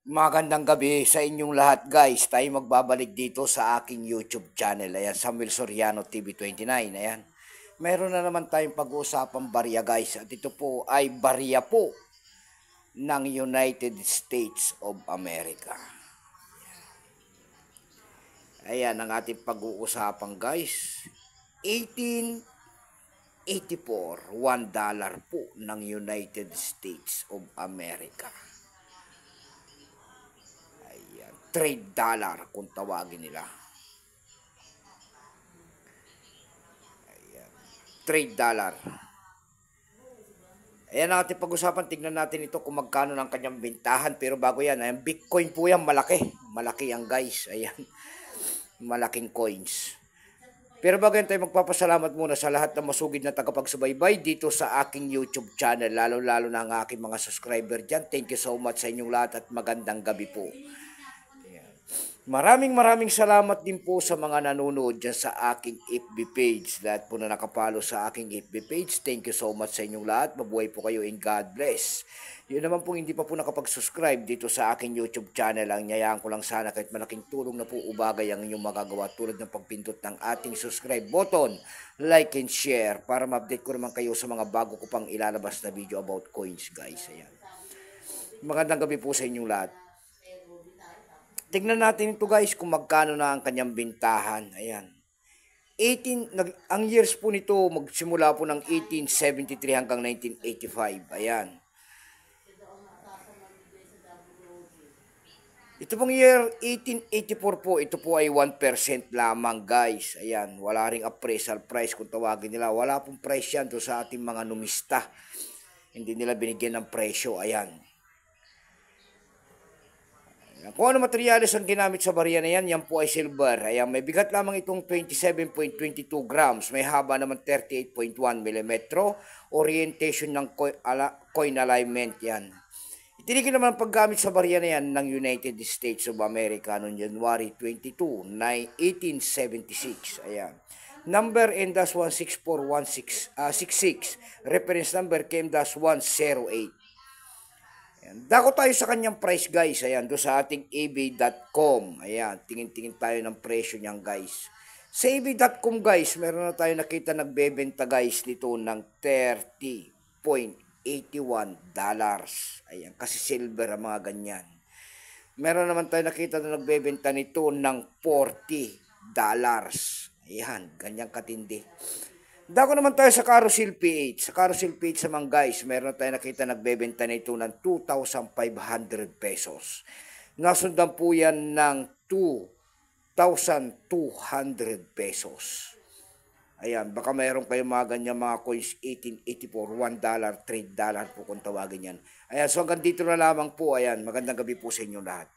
Magandang gabi sa inyong lahat guys. Tayo magbabalik dito sa aking YouTube channel. Ayan, Samuel Soriano TV 29. Ayan. Meron na naman tayong pag-uusapang barya guys. At ito po ay barya po ng United States of America. Ayan ang ating pag-uusapan guys. 1884, $1 po ng United States of America. Trade dollar kung tawagin nila. Ayan. Trade dollar. Ayan ang ating pag-usapan. Tignan natin ito kung magkano ng kanyang bintahan. Pero bago yan, ayan, Bitcoin po yan, malaki. Malaki yan guys. Ayan. Malaking coins. Pero bago yan tayo magpapasalamat muna sa lahat ng masugid na tagapagsubaybay dito sa aking YouTube channel. Lalo-lalo na ang aking mga subscriber dyan. Thank you so much sa inyong lahat at magandang gabi po. Maraming salamat din po sa mga nanonood dyan sa aking FB page. Lahat po na nakapalo sa aking FB page. Thank you so much sa inyong lahat. Mabuhay po kayo and God bless. Yun naman po hindi pa po nakapag-subscribe dito sa aking YouTube channel. Ang nyayaan ko lang sana kahit malaking tulong na po ubagay ang inyong magagawa tulad ng pagpindot ng ating subscribe button, like and share para ma-update ko naman kayo sa mga bago ko pang ilalabas na video about coins guys. Ayan. Magandang gabi po sa inyong lahat. Tignan natin ito guys kung magkano na ang kanyang bintahan. Ayan. Ang years po nito magsimula po ng 1873 hanggang 1985. Ayan. Ito pong year 1884 po, ito po ay 1% lamang guys. Ayan, wala ring appraisal price kung tawagin nila. Wala pong price yan to sa ating mga numista. Hindi nila binigyan ng presyo. Ayan. Kung ano materyales ang ginamit sa barya na yan, yan po ay silver. Ayan, may bigat lamang itong 27.22 grams. May haba naman 38.1 mm. Orientation ng coin alignment yan. Itinigil naman ang paggamit sa barya na yan ng United States of America noong January 22, 1876. Ayan. Number N-16466. Reference number KM-108. Ayan. Dako tayo sa kanyang price guys. Ayan, doon sa ating ebay.com. Ayan, tingin-tingin tayo ng presyo niyan guys. Sa ebay.com guys, meron na tayo nakita nagbebenta guys nito ng $30.81. Ayan, kasi silver ang mga ganyan. Meron naman tayo nakita na nagbebenta nito ng $40. Ayan, ganyang katindi. Dako naman tayo sa Carousel PH. Sa Carousel PH naman guys, meron tayo nakita nagbebenta nito ng 2,500 pesos. Nasundan po yan ng 2,200 pesos. Ayan, baka mayroon kayong mga ganyan mga coins 1884, $1, $3 po kung tawagin yan. Ayan, so hanggang dito na lamang po. Ayan, magandang gabi po sa inyo lahat.